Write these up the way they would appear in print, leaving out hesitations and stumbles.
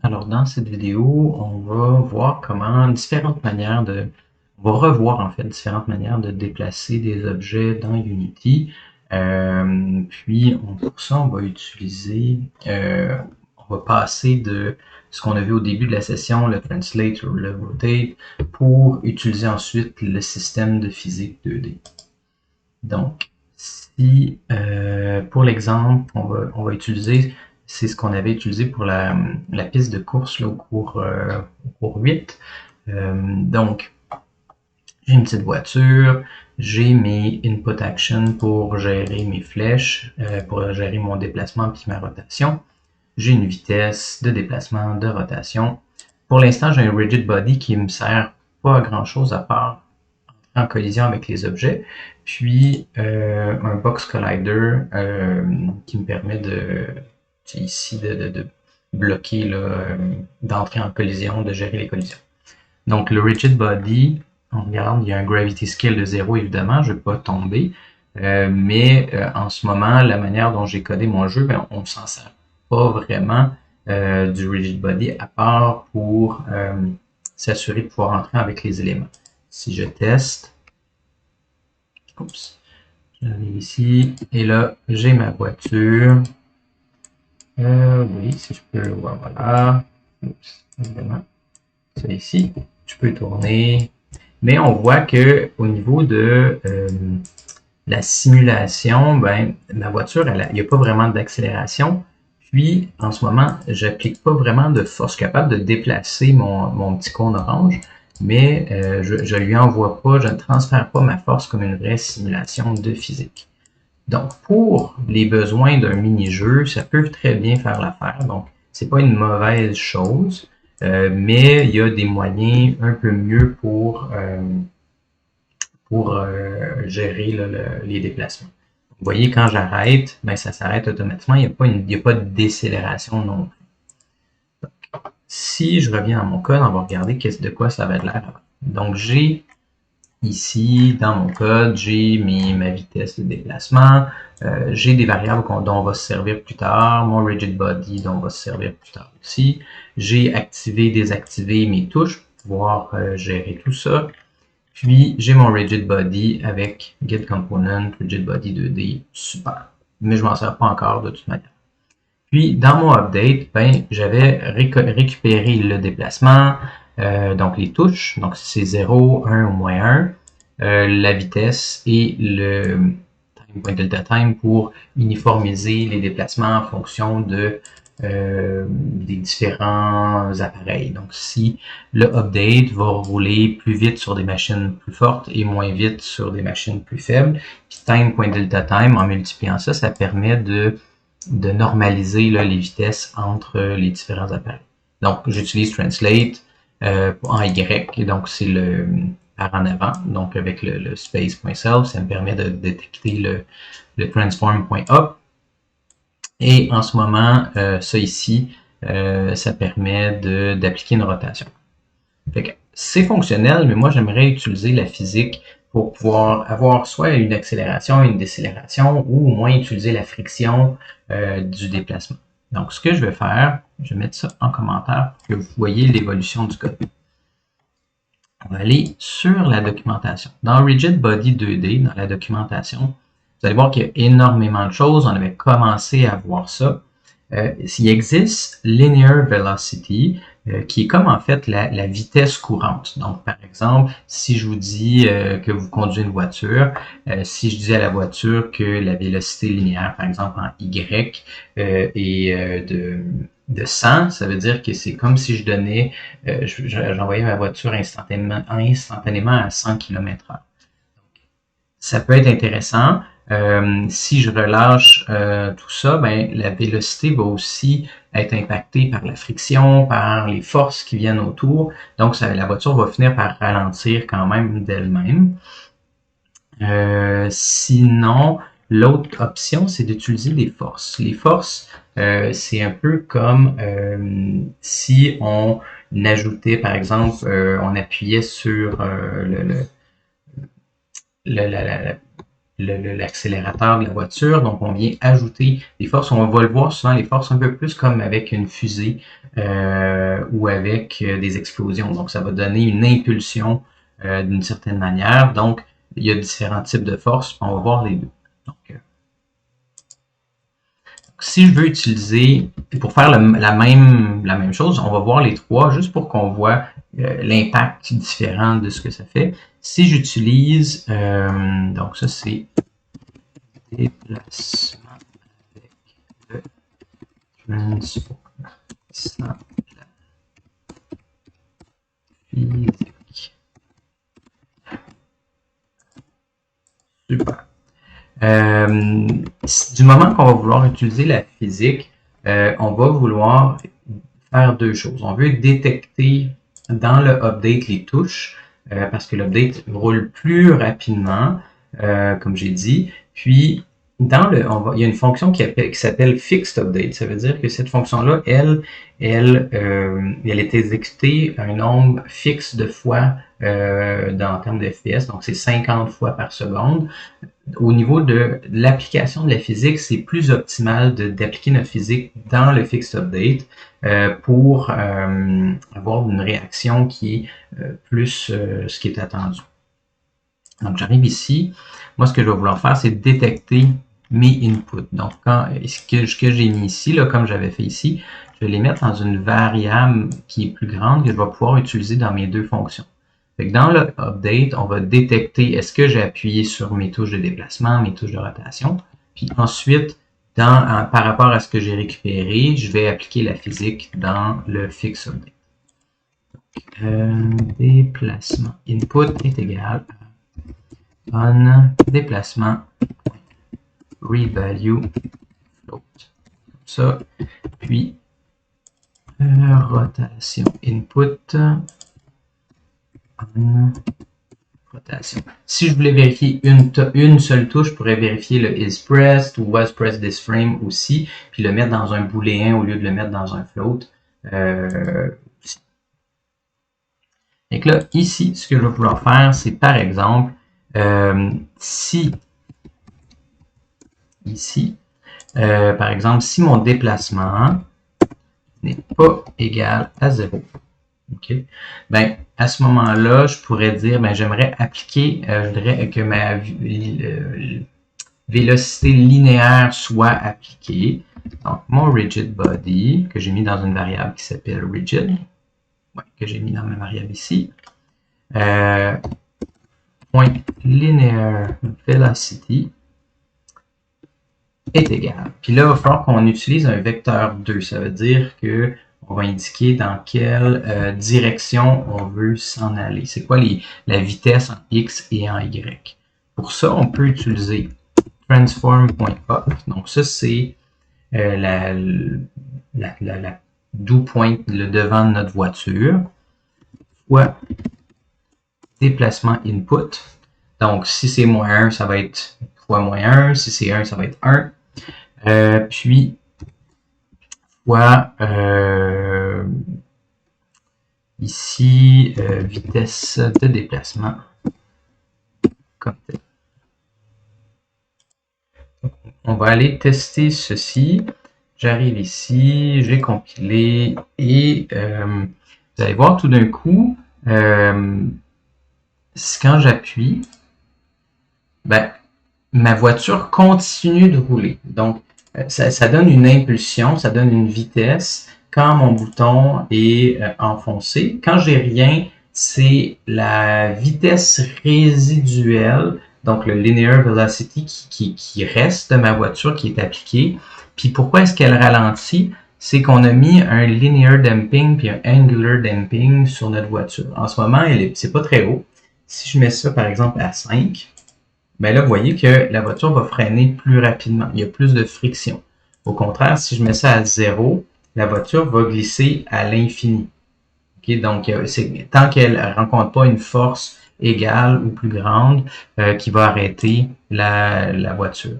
Alors, dans cette vidéo, on va voir comment différentes manières de... On va revoir en fait différentes manières de déplacer des objets dans Unity. Pour ça, on va utiliser... on va passer de ce qu'on a vu au début de la session, le Translate ou le Rotate, pour utiliser ensuite le système de physique 2D. Donc, si pour l'exemple, on va utiliser, c'est ce qu'on avait utilisé pour la piste de course là, au cours 8. Donc, j'ai une petite voiture, j'ai mes input actions pour gérer mes flèches, pour gérer mon déplacement puis ma rotation. J'ai une vitesse de déplacement, de rotation. Pour l'instant, j'ai un rigid body qui me sert pas à grand chose à part en collision avec les objets, puis un box collider qui me permet de bloquer, d'entrer en collision, de gérer les collisions. Donc le rigid body, on regarde, il y a un gravity scale de 0 évidemment, je ne vais pas tomber, mais en ce moment, la manière dont j'ai codé mon jeu, on ne s'en sert pas vraiment du rigid body à part pour s'assurer de pouvoir entrer avec les éléments. Si je teste, oups, j'arrive ici, et là, j'ai ma voiture. Oui, si je peux, voilà. Oups, évidemment. Ça ici, je peux tourner. Mais on voit que au niveau de la simulation, ben, ma voiture, il n'y a pas vraiment d'accélération. Puis, en ce moment, j'applique pas vraiment de force capable de déplacer mon petit cône orange, mais je lui envoie pas, je ne transfère pas ma force comme une vraie simulation de physique. Donc, pour les besoins d'un mini-jeu, ça peut très bien faire l'affaire. Donc, c'est pas une mauvaise chose, mais il y a des moyens un peu mieux pour gérer là, les déplacements. Vous voyez, quand j'arrête, ben, ça s'arrête automatiquement. Il n'y a pas de décélération non plus. Donc, si je reviens dans mon code, on va regarder de quoi ça va l'air avant. Donc, j'ai ici, dans mon code, j'ai ma vitesse de déplacement, j'ai des variables dont on va se servir plus tard, mon rigid body dont on va se servir plus tard aussi. J'ai activé, désactivé mes touches pour pouvoir gérer tout ça. Puis, j'ai mon rigid body avec get component, rigid body 2D, super. Mais je m'en sers pas encore de toute manière. Puis, dans mon update, ben, j'avais récupéré le déplacement, donc les touches, donc c'est 0, 1 ou moins 1, la vitesse et le time.delta-time pour uniformiser les déplacements en fonction des différents appareils. Donc, si le update va rouler plus vite sur des machines plus fortes et moins vite sur des machines plus faibles, puis time.delta-time, en multipliant ça, ça permet de normaliser là, les vitesses entre les différents appareils. Donc, j'utilise Translate en Y, donc c'est le par en avant, donc avec le space.self, ça me permet de détecter le transform.up. Et en ce moment, ça ici, ça permet d'appliquer une rotation. C'est fonctionnel, mais moi j'aimerais utiliser la physique pour pouvoir avoir soit une accélération, une décélération, ou au moins utiliser la friction du déplacement. Donc, ce que je vais faire, je vais mettre ça en commentaire pour que vous voyez l'évolution du code. On va aller sur la documentation. Dans Rigid Body 2D, dans la documentation, vous allez voir qu'il y a énormément de choses. On avait commencé à voir ça. Il existe Linear Velocity, qui est comme en fait la vitesse courante. Donc, par exemple, si je vous dis que vous conduisez une voiture, si je dis à la voiture que la vélocité linéaire, par exemple en Y, est de 100, ça veut dire que c'est comme si je donnais, j'envoyais ma voiture instantanément à 100 km/h. Ça peut être intéressant. Si je relâche tout ça, ben, la vélocité va aussi être impactée par la friction, par les forces qui viennent autour. Donc, la voiture va finir par ralentir quand même d'elle-même. Sinon, l'autre option, c'est d'utiliser des forces. Les forces, c'est un peu comme si on ajoutait, par exemple, on appuyait sur l'accélérateur de la voiture. Donc, on vient ajouter des forces. On va le voir souvent, les forces un peu plus comme avec une fusée ou avec des explosions. Donc, ça va donner une impulsion d'une certaine manière. Donc, il y a différents types de forces. On va voir les deux. Donc, si je veux utiliser, pour faire la même chose, on va voir les trois juste pour qu'on voit l'impact différent de ce que ça fait. Si j'utilise, donc ça c'est déplacement avec le transport physique. Super. Du moment qu'on va vouloir utiliser la physique, on va vouloir faire deux choses. On veut détecter dans le update les touches, parce que l'update roule plus rapidement, comme j'ai dit. Puis, dans il y a une fonction qui s'appelle Fixed Update. Ça veut dire que cette fonction-là, elle est exécutée un nombre fixe de fois en termes de FPS, donc c'est 50 fois par seconde. Au niveau de l'application de la physique, c'est plus optimal d'appliquer notre physique dans le Fixed Update pour avoir une réaction qui est plus ce qui est attendu. Donc, j'arrive ici. Moi, ce que je vais vouloir faire, c'est détecter mes inputs. Donc, ce que j'ai mis ici, là, comme j'avais fait ici, je vais les mettre dans une variable qui est plus grande que je vais pouvoir utiliser dans mes deux fonctions. Fait que dans le update, on va détecter est-ce que j'ai appuyé sur mes touches de déplacement, mes touches de rotation. Puis ensuite, par rapport à ce que j'ai récupéré, je vais appliquer la physique dans le fix update. Donc, déplacement input est égal à on déplacement read value float. Comme ça. Puis rotation input on rotation. Si je voulais vérifier une seule touche, je pourrais vérifier le is pressed ou was pressed this frame aussi, puis le mettre dans un booléen au lieu de le mettre dans un float. Donc là, ici, ce que je vais vouloir faire, c'est par exemple, si ici, par exemple, si mon déplacement n'est pas égal à 0, ok, ben, à ce moment-là, je pourrais dire, ben, j'aimerais appliquer, je voudrais que ma vélocité linéaire soit appliquée. Donc, mon rigid body, que j'ai mis dans une variable qui s'appelle rigid, que j'ai mis dans ma variable ici, point linear velocity est égal. Puis là, il va falloir qu'on utilise un vecteur 2. Ça veut dire que on va indiquer dans quelle direction on veut s'en aller. C'est quoi la vitesse en X et en Y. Pour ça, on peut utiliser transform.up. Donc ça, c'est d'où pointe le devant de notre voiture, fois déplacement input. Donc, si c'est moins 1, ça va être fois moins 1. Si c'est 1, ça va être 1. Puis, fois ici, vitesse de déplacement. Comme tel. On va aller tester ceci. J'arrive ici, j'ai compilé et vous allez voir tout d'un coup, quand j'appuie, ben, ma voiture continue de rouler. Donc, ça donne une impulsion, ça donne une vitesse quand mon bouton est enfoncé. Quand j'ai rien, c'est la vitesse résiduelle, donc le linear velocity qui reste de ma voiture qui est appliquée. Puis pourquoi est-ce qu'elle ralentit? C'est qu'on a mis un linear damping puis un angular damping sur notre voiture. En ce moment, c'est pas très haut. Si je mets ça par exemple à 5, ben là, vous voyez que la voiture va freiner plus rapidement. Il y a plus de friction. Au contraire, si je mets ça à 0, la voiture va glisser à l'infini. Okay? Donc, tant qu'elle ne rencontre pas une force égale ou plus grande qui va arrêter la voiture.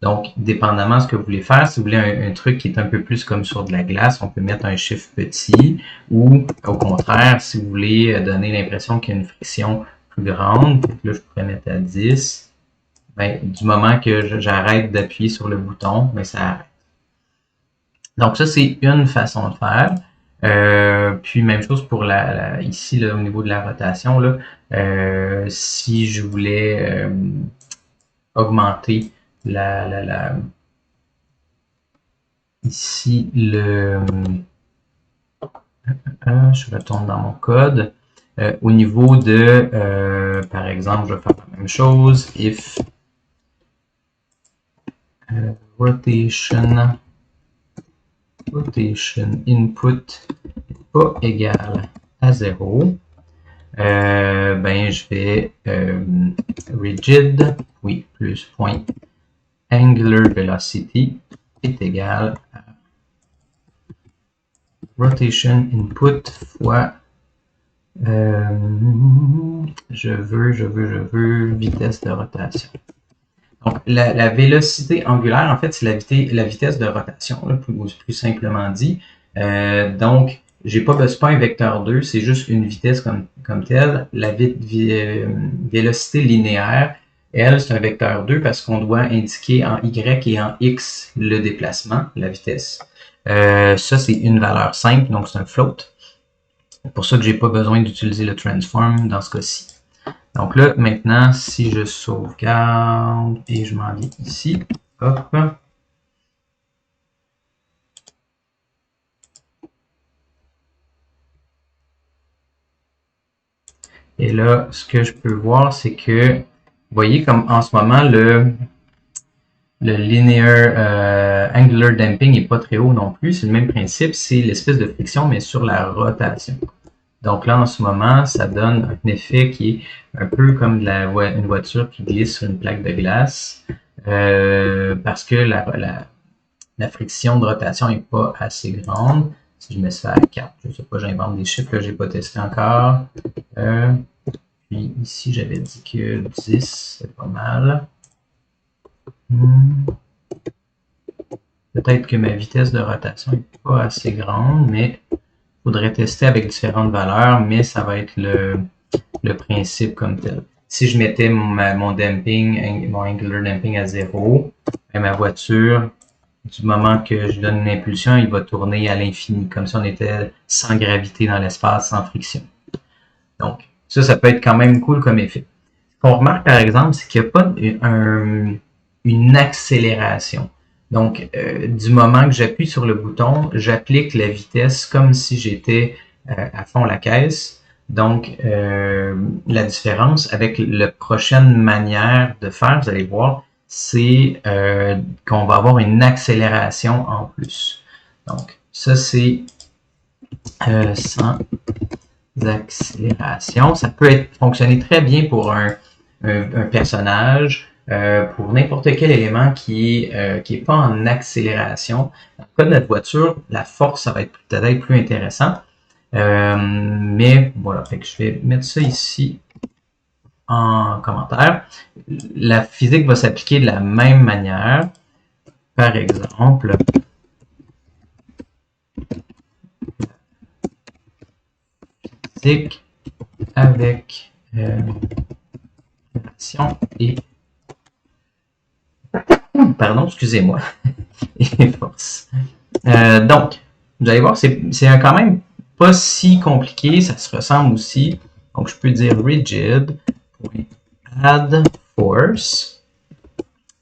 Donc, dépendamment de ce que vous voulez faire, si vous voulez un truc qui est un peu plus comme sur de la glace, on peut mettre un chiffre petit, ou au contraire, si vous voulez donner l'impression qu'il y a une friction plus grande, là je pourrais mettre à 10, ben, du moment que j'arrête d'appuyer sur le bouton, ben, ça arrête. Donc ça, c'est une façon de faire. Puis même chose pour ici, là, au niveau de la rotation, là, si je voulais augmenter ici je retourne dans mon code. Au niveau de, par exemple, je vais faire la même chose, if rotation input n'est pas égal à 0, ben je vais rigid, oui, plus point angular velocity est égal à rotation input fois je veux vitesse de rotation. Donc, la vélocité angulaire, en fait, c'est la vitesse de rotation, là, plus simplement dit. Donc, c'est pas un vecteur 2, c'est juste une vitesse comme telle. La vélocité linéaire, elle, c'est un vecteur 2 parce qu'on doit indiquer en Y et en X le déplacement, la vitesse. Ça, c'est une valeur simple, donc c'est un float. C'est pour ça que j'ai pas besoin d'utiliser le transform dans ce cas-ci. Donc là, maintenant, si je sauvegarde et je m'en viens ici, hop. Et là, ce que je peux voir, c'est que, vous voyez, comme en ce moment, le linear angular damping n'est pas très haut non plus. C'est le même principe, c'est l'espèce de friction, mais sur la rotation. Donc là, en ce moment, ça donne un effet qui est un peu comme une voiture qui glisse sur une plaque de glace, parce que la friction de rotation n'est pas assez grande. Si je mets ça à 4, je ne sais pas, j'invente des chiffres que je n'ai pas testé encore. Puis ici, j'avais dit que 10, c'est pas mal. Peut-être que ma vitesse de rotation n'est pas assez grande, mais il faudrait tester avec différentes valeurs, mais ça va être le principe comme tel. Si je mettais mon damping, mon angular damping à 0, ma voiture, du moment que je donne une impulsion, il va tourner à l'infini, comme si on était sans gravité dans l'espace, sans friction. Donc, ça peut être quand même cool comme effet. Ce qu'on remarque, par exemple, c'est qu'il n'y a pas une accélération. Donc, du moment que j'appuie sur le bouton, j'applique la vitesse comme si j'étais à fond la caisse. Donc, la différence avec la prochaine manière de faire, vous allez voir, c'est qu'on va avoir une accélération en plus. Donc, ça, c'est sans accélération. Ça peut fonctionner très bien pour un personnage, pour n'importe quel élément qui est pas en accélération. Dans le cas de notre voiture, la force, ça va être peut-être plus intéressant. Mais voilà, fait que je vais mettre ça ici en commentaire. La physique va s'appliquer de la même manière. Par exemple, physique avec action et pardon, excusez-moi, et force. Donc, vous allez voir, c'est quand même pas si compliqué, ça se ressemble aussi. Donc, je peux dire rigid.add force.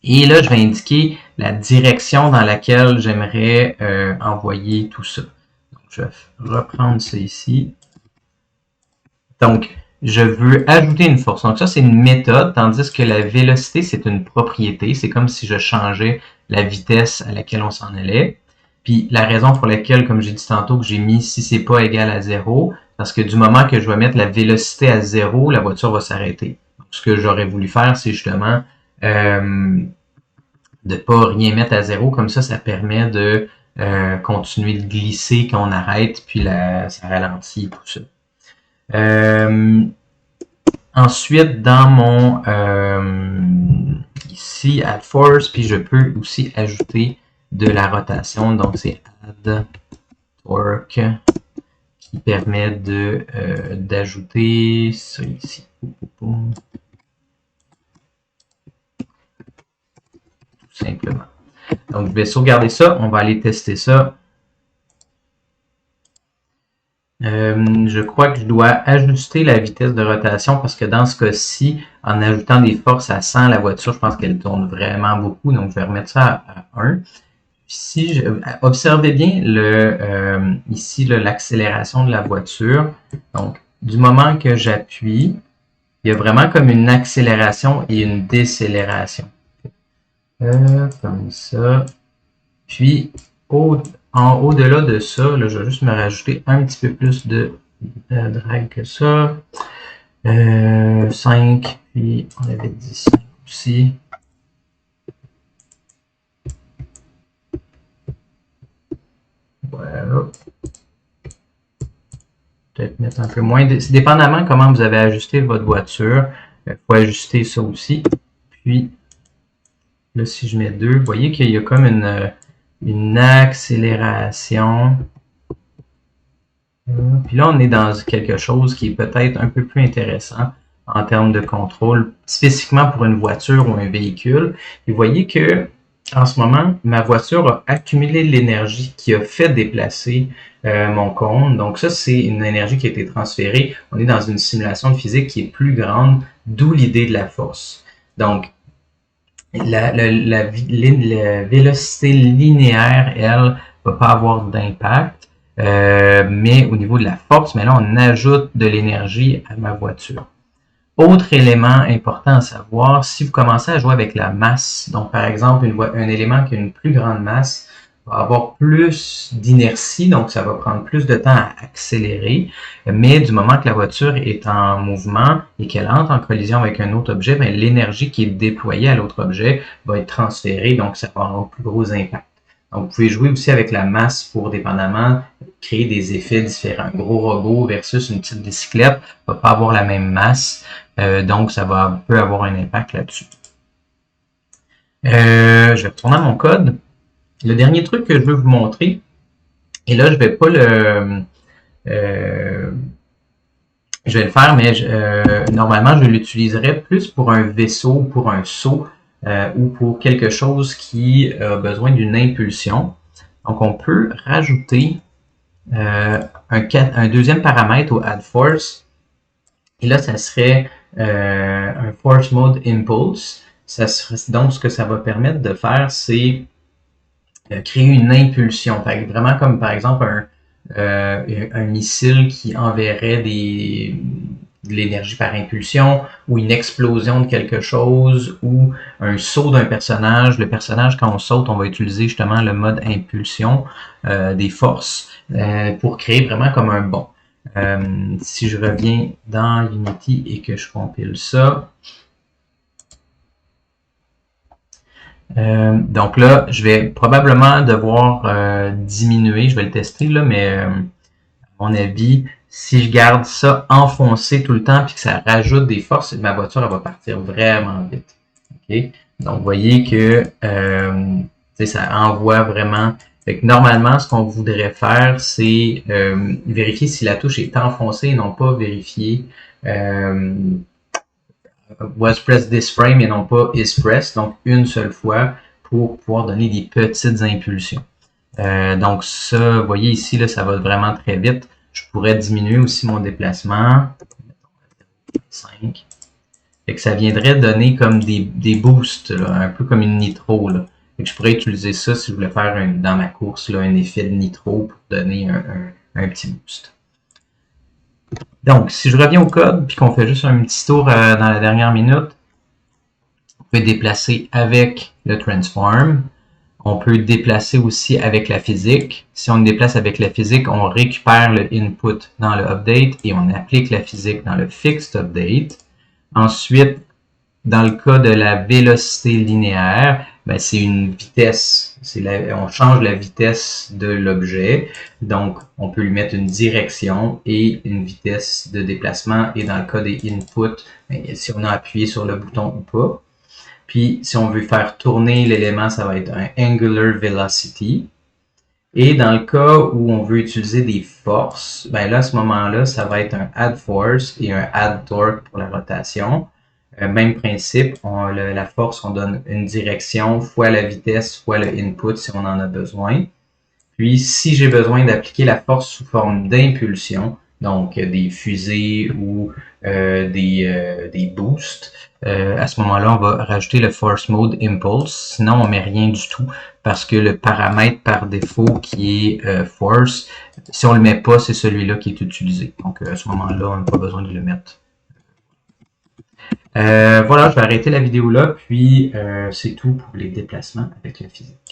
Et là, je vais indiquer la direction dans laquelle j'aimerais envoyer tout ça. Donc, je vais reprendre ça ici. Donc, je veux ajouter une force. Donc, ça, c'est une méthode, tandis que la vélocité, c'est une propriété. C'est comme si je changeais la vitesse à laquelle on s'en allait. Puis, la raison pour laquelle, comme j'ai dit tantôt, que j'ai mis si c'est pas égal à 0, parce que du moment que je vais mettre la vélocité à 0, la voiture va s'arrêter. Ce que j'aurais voulu faire, c'est justement de pas rien mettre à 0. Comme ça permet de continuer de glisser quand on arrête, puis ça ralentit, tout ça. Ensuite, dans mon ici, add force, puis je peux aussi ajouter de la rotation. Donc, c'est add torque qui permet d'ajouter ça ici. tout simplement. Donc, je vais sauvegarder ça. On va aller tester ça. Je crois que je dois ajuster la vitesse de rotation parce que dans ce cas-ci, en ajoutant des forces à 100, la voiture, je pense qu'elle tourne vraiment beaucoup. Donc, je vais remettre ça à 1. Si observez bien ici l'accélération de la voiture. Donc, du moment que j'appuie, il y a vraiment comme une accélération et une décélération. Comme ça. Puis, au-delà de ça, là, je vais juste me rajouter un petit peu plus de drag que ça. 5, puis on avait dit 5 aussi. Voilà. Peut-être mettre un peu moins. Dépendamment comment vous avez ajusté votre voiture, il faut ajuster ça aussi. Puis, là, si je mets 2, vous voyez qu'il y a comme une accélération. Puis là, on est dans quelque chose qui est peut-être un peu plus intéressant en termes de contrôle, spécifiquement pour une voiture ou un véhicule. Et vous voyez que en ce moment, ma voiture a accumulé de l'énergie qui a fait déplacer mon cône. Donc ça, c'est une énergie qui a été transférée. On est dans une simulation de physique qui est plus grande, d'où l'idée de la force. Donc, la vélocité linéaire, elle, va pas avoir d'impact. Mais au niveau de la force, mais là, on ajoute de l'énergie à ma voiture. Autre élément important à savoir, si vous commencez à jouer avec la masse, donc par exemple, un élément qui a une plus grande masse va avoir plus d'inertie, donc ça va prendre plus de temps à accélérer, mais du moment que la voiture est en mouvement et qu'elle entre en collision avec un autre objet, l'énergie qui est déployée à l'autre objet va être transférée, donc ça va avoir un plus gros impact. Donc, vous pouvez jouer aussi avec la masse pour, dépendamment, créer des effets différents. Un gros robot versus une petite bicyclette ne va pas avoir la même masse, donc ça peut avoir un impact là-dessus. Je vais retourner à mon code. Le dernier truc que je veux vous montrer, et là, je vais pas je vais le faire, mais normalement, je l'utiliserai plus pour un vaisseau, pour un saut, ou pour quelque chose qui a besoin d'une impulsion. Donc, on peut rajouter un deuxième paramètre au add force. Et là, ça serait un force mode impulse. Donc, ce que ça va permettre de faire, c'est créer une impulsion. Fait que vraiment comme par exemple un missile qui enverrait de l'énergie par impulsion, ou une explosion de quelque chose, ou un saut d'un personnage. Le personnage, quand on saute, on va utiliser justement le mode impulsion des forces pour créer vraiment comme un bond. Si je reviens dans Unity et que je compile ça, donc là, je vais probablement devoir diminuer, je vais le tester là, mais à mon avis, si je garde ça enfoncé tout le temps puis que ça rajoute des forces, ma voiture elle va partir vraiment vite. Okay? Donc, vous voyez que ça envoie vraiment. Fait que normalement, ce qu'on voudrait faire, c'est vérifier si la touche est enfoncée et non pas vérifier was pressed this frame et non pas is pressed, donc une seule fois pour pouvoir donner des petites impulsions. Donc ça, vous voyez ici, là, ça va vraiment très vite. Je pourrais diminuer aussi mon déplacement. 5. Fait que ça viendrait donner comme des boosts, là, un peu comme une nitro. Là. Fait que je pourrais utiliser ça si je voulais faire dans ma course là, un effet de nitro pour donner un petit boost. Donc, si je reviens au code puis qu'on fait juste un petit tour dans la dernière minute, on peut déplacer avec le transform. On peut déplacer aussi avec la physique. Si on déplace avec la physique, on récupère le input dans le update et on applique la physique dans le fixed update. Ensuite, dans le cas de la vélocité linéaire, c'est une vitesse. On change la vitesse de l'objet. Donc, on peut lui mettre une direction et une vitesse de déplacement. Et dans le cas des inputs, si on a appuyé sur le bouton ou pas. Puis, si on veut faire tourner l'élément, ça va être un angular velocity. Et dans le cas où on veut utiliser des forces, là, à ce moment-là, ça va être un add force et un add torque pour la rotation. Même principe, la force, on donne une direction fois la vitesse fois le input si on en a besoin. Puis, si j'ai besoin d'appliquer la force sous forme d'impulsion, donc des fusées ou des boosts, à ce moment-là, on va rajouter le force mode impulse. Sinon, on met rien du tout parce que le paramètre par défaut qui est force, si on le met pas, c'est celui-là qui est utilisé. Donc, à ce moment-là, on n'a pas besoin de le mettre. Voilà, je vais arrêter la vidéo là, puis c'est tout pour les déplacements avec la physique.